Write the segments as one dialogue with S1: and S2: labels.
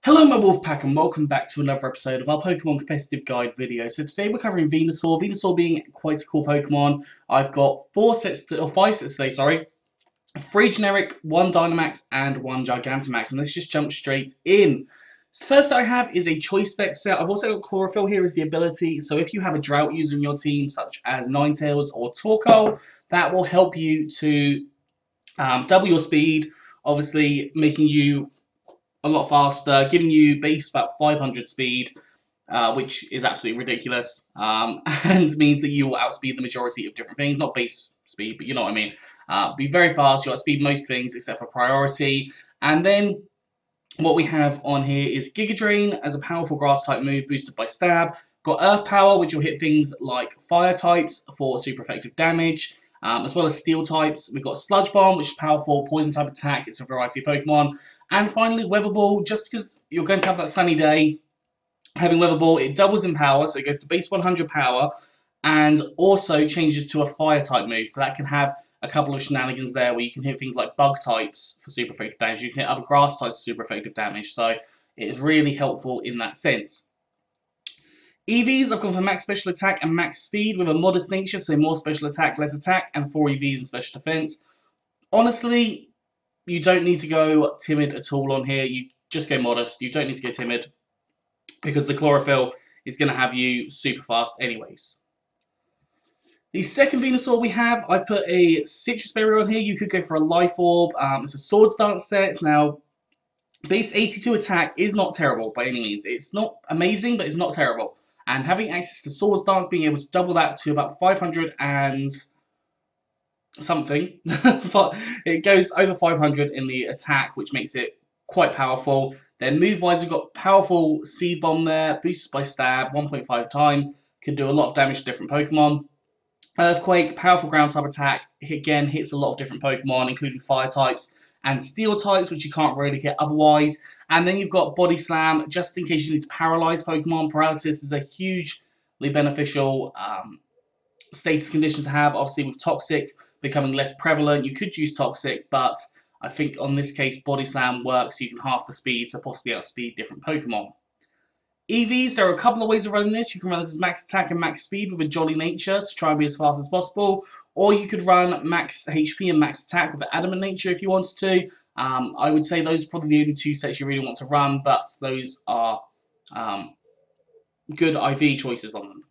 S1: Hello my Wolfpack and welcome back to another episode of our Pokemon Competitive Guide video. So today we're covering Venusaur. Venusaur being quite a cool Pokemon. I've got 5 sets today, sorry. 3 generic, 1 Dynamax and 1 Gigantamax. And let's just jump straight in. So the first set I have is a Choice Spec set. I've also got Chlorophyll here as the ability. So if you have a Drought user in your team such as Ninetales or Torkoal, that will help you to double your speed. Obviously making you a lot faster, giving you base about 500 speed, which is absolutely ridiculous, and means that you will outspeed the majority of different things. Not base speed, but you know what I mean. Be very fast, you'll outspeed most things except for priority. And then what we have on here is Giga Drain as a powerful grass type move boosted by Stab. Got Earth Power, which will hit things like fire types for super effective damage. As well as steel types. We've got Sludge Bomb, which is powerful, poison type attack. It's a variety of Pokemon. And finally, Weather Ball, just because you're going to have that sunny day, having Weather Ball, it doubles in power, so it goes to base 100 power, and also changes to a fire type move. So that can have a couple of shenanigans there where you can hit things like bug types for super effective damage. You can hit other grass types for super effective damage. So it is really helpful in that sense. EVs, I've gone for max special attack and max speed with a modest nature, so more special attack, less attack, and 4 EVs and special defense. Honestly, you don't need to go timid at all on here. You just go modest. You don't need to go timid because the Chlorophyll is going to have you super fast anyways. The second Venusaur we have, I put a Citrus Berry on here. You could go for a Life Orb. It's a Swords Dance set. Now, base 82 attack is not terrible by any means. It's not amazing, but it's not terrible. And having access to Swords Dance, being able to double that to about 500 and something. But it goes over 500 in the attack, which makes it quite powerful. Then move-wise, we've got powerful Seed Bomb there, boosted by Stab 1.5 times. Can do a lot of damage to different Pokemon. Earthquake, powerful ground type attack. Again, hits a lot of different Pokemon, including fire types and steel types, which you can't really hit otherwise. And then you've got Body Slam, just in case you need to paralyze Pokemon. Paralysis is a hugely beneficial status condition to have. Obviously, with Toxic becoming less prevalent, you could use Toxic, but I think on this case, Body Slam works, so you can half the speed, so possibly outspeed different Pokemon. EVs, there are a couple of ways of running this. You can run this as max attack and max speed with a jolly nature to try and be as fast as possible. Or you could run max HP and max attack with adamant nature if you wanted to. I would say those are probably the only 2 sets you really want to run, but those are good IV choices on them.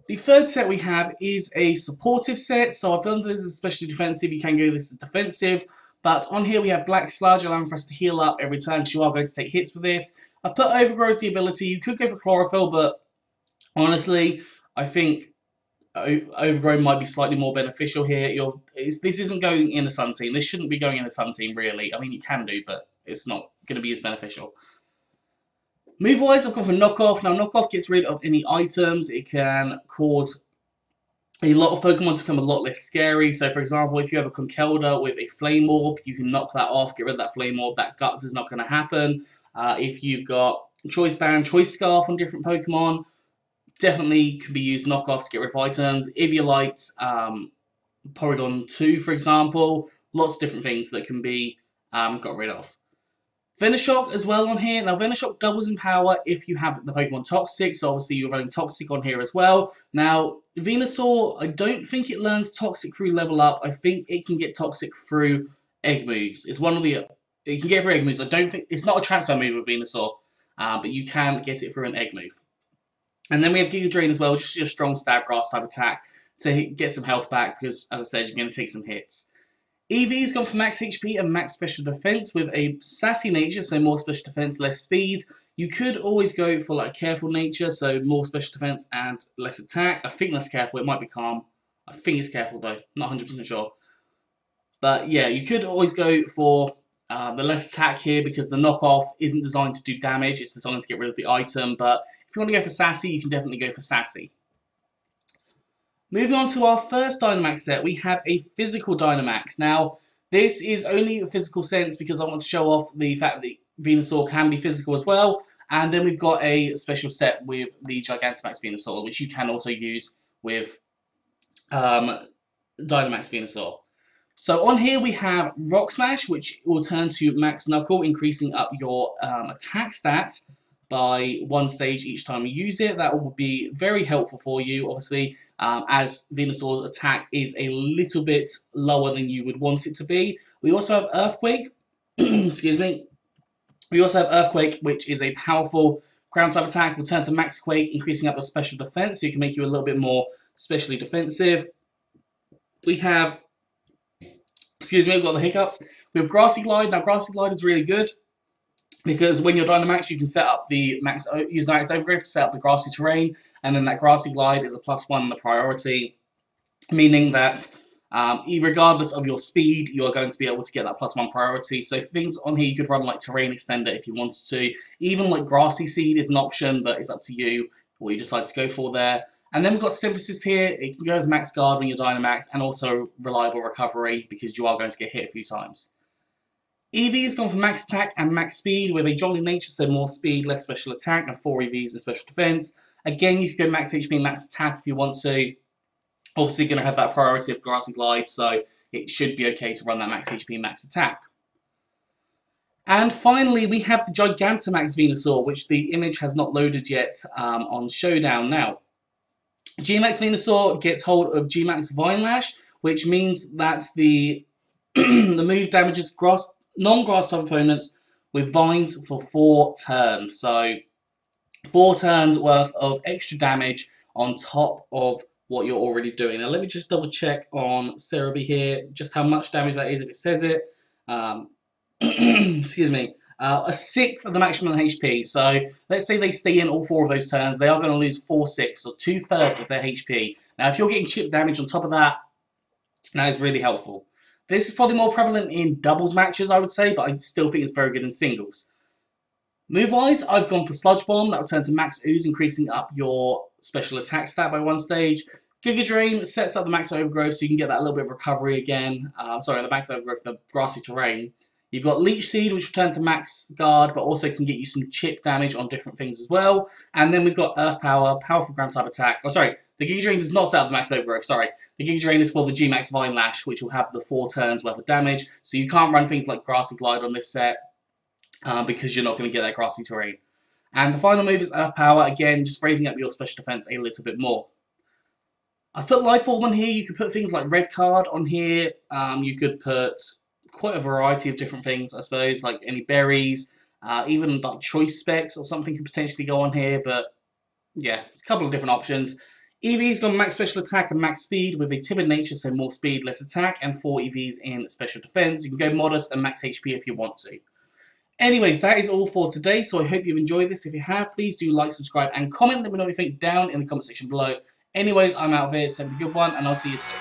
S1: The third set we have is a supportive set. So I've done this as especially defensive. You can go this as defensive. But on here we have Black Sludge, allowing for us to heal up every turn because you are going to take hits with this. I've put Overgrow as the ability. You could go for Chlorophyll, but honestly, I think Overgrow might be slightly more beneficial here. This isn't going in a Sun team. This shouldn't be going in a Sun team, really. I mean, you can do, but it's not going to be as beneficial. Move-wise, I've gone for Knockoff. Now, Knockoff gets rid of any items. It can cause a lot of Pokemon to become a lot less scary. So, for example, if you have a Conkeldurr with a Flame Orb, you can knock that off, get rid of that Flame Orb. That Guts is not going to happen. If you've got Choice Band, Choice Scarf on different Pokemon, definitely can be used knockoff to get rid of items. Eviolite, Porygon 2, for example. Lots of different things that can be got rid of. Venusaur as well on here. Now, Venusaur doubles in power if you have the Pokemon Toxic, so obviously you're running Toxic on here as well. Now, Venusaur, I don't think it learns Toxic through level up. I think it can get Toxic through Egg moves. It's one of the... You can get it through Egg moves. I don't think... It's not a transfer move with Venusaur, but you can get it through an Egg move. And then we have Giga Drain as well, just a strong stab grass type attack to get some health back because, as I said, you're going to take some hits. EV's gone for max HP and max special defense with a sassy nature, so more special defense, less speed. You could always go for like careful nature, so more special defense and less attack. I think less careful, it might be calm. I think it's careful though, not 100% sure. But yeah, you could always go for the less attack here because the knockoff isn't designed to do damage, it's designed to get rid of the item. But if you want to go for sassy, you can definitely go for sassy. Moving on to our first Dynamax set, we have a physical Dynamax. Now, this is only a physical sense because I want to show off the fact that Venusaur can be physical as well. And then we've got a special set with the Gigantamax Venusaur, which you can also use with Dynamax Venusaur. So on here we have Rock Smash, which will turn to Max Knuckle, increasing up your attack stat by 1 stage each time you use it. That will be very helpful for you, obviously, as Venusaur's attack is a little bit lower than you would want it to be. We also have Earthquake, excuse me. We also have Earthquake, which is a powerful ground type attack. Will turn to Max Quake, increasing up your special defense, so you can make you a little bit more specially defensive. We have, excuse me, I've got the hiccups. We have Grassy Glide. Now, Grassy Glide is really good because when you're Dynamax, you can set up the use the Max Overgrowth to set up the grassy terrain, and then that Grassy Glide is a +1 on the priority, meaning that regardless of your speed, you are going to be able to get that +1 priority. So things on here you could run like Terrain Extender if you wanted to. Even like Grassy Seed is an option, but it's up to you what you decide to go for there. And then we've got Synthesis here. It can go as Max Guard when you're Dynamax, and also Reliable Recovery because you are going to get hit a few times. EV has gone for Max Attack and Max Speed with a Jolly Nature, so more speed, less special attack, and 4 EVs and special defense. Again, you can go Max HP and Max Attack if you want to. Obviously going to have that priority of Grassy Glide, so it should be okay to run that Max HP and Max Attack. And finally, we have the Gigantamax Venusaur, which the image has not loaded yet on Showdown now. GMax Venusaur gets hold of GMax Vine Lash, which means that the the move damages non-grass type opponents with vines for 4 turns. So 4 turns worth of extra damage on top of what you're already doing. Now let me just double check on Cerebi here, just how much damage that is if it says it. Excuse me. 1/6 of the maximum HP. So let's say they stay in all 4 of those turns, they are going to lose 4/6 or 2/3 of their HP. Now if you're getting chip damage on top of that, that is really helpful. This is probably more prevalent in doubles matches, I would say, but I still think it's very good in singles. Move-wise, I've gone for Sludge Bomb. That will turn to Max Ooze, increasing up your special attack stat by 1 stage. Giga Drain sets up the Max Overgrowth, so you can get that little bit of recovery again. Sorry, the Max Overgrowth, the grassy terrain. You've got Leech Seed, which will turn to Max Guard, but also can get you some chip damage on different things as well. And then we've got Earth Power, powerful ground type attack. Oh, sorry, the Giga Drain does not set up the Max Overgrowth, sorry. The Giga Drain is for the GMax Vine Lash, which will have the 4 turns worth of damage. So you can't run things like Grassy Glide on this set because you're not going to get that grassy terrain. And the final move is Earth Power, again, just raising up your special defense a little bit more. I've put Life Orb on here. You could put things like Red Card on here. You could put quite a variety of different things, I suppose, like any berries, even like choice specs or something could potentially go on here, but yeah, a couple of different options. EV's got max special attack and max speed with a timid nature, so more speed, less attack, and 4 EVs in special defense. You can go modest and max HP if you want to. Anyways, that is all for today, so I hope you've enjoyed this. If you have, please do like, subscribe, and comment. Let me know what you think down in the comment section below. Anyways, I'm out of here, so have a good one, and I'll see you soon.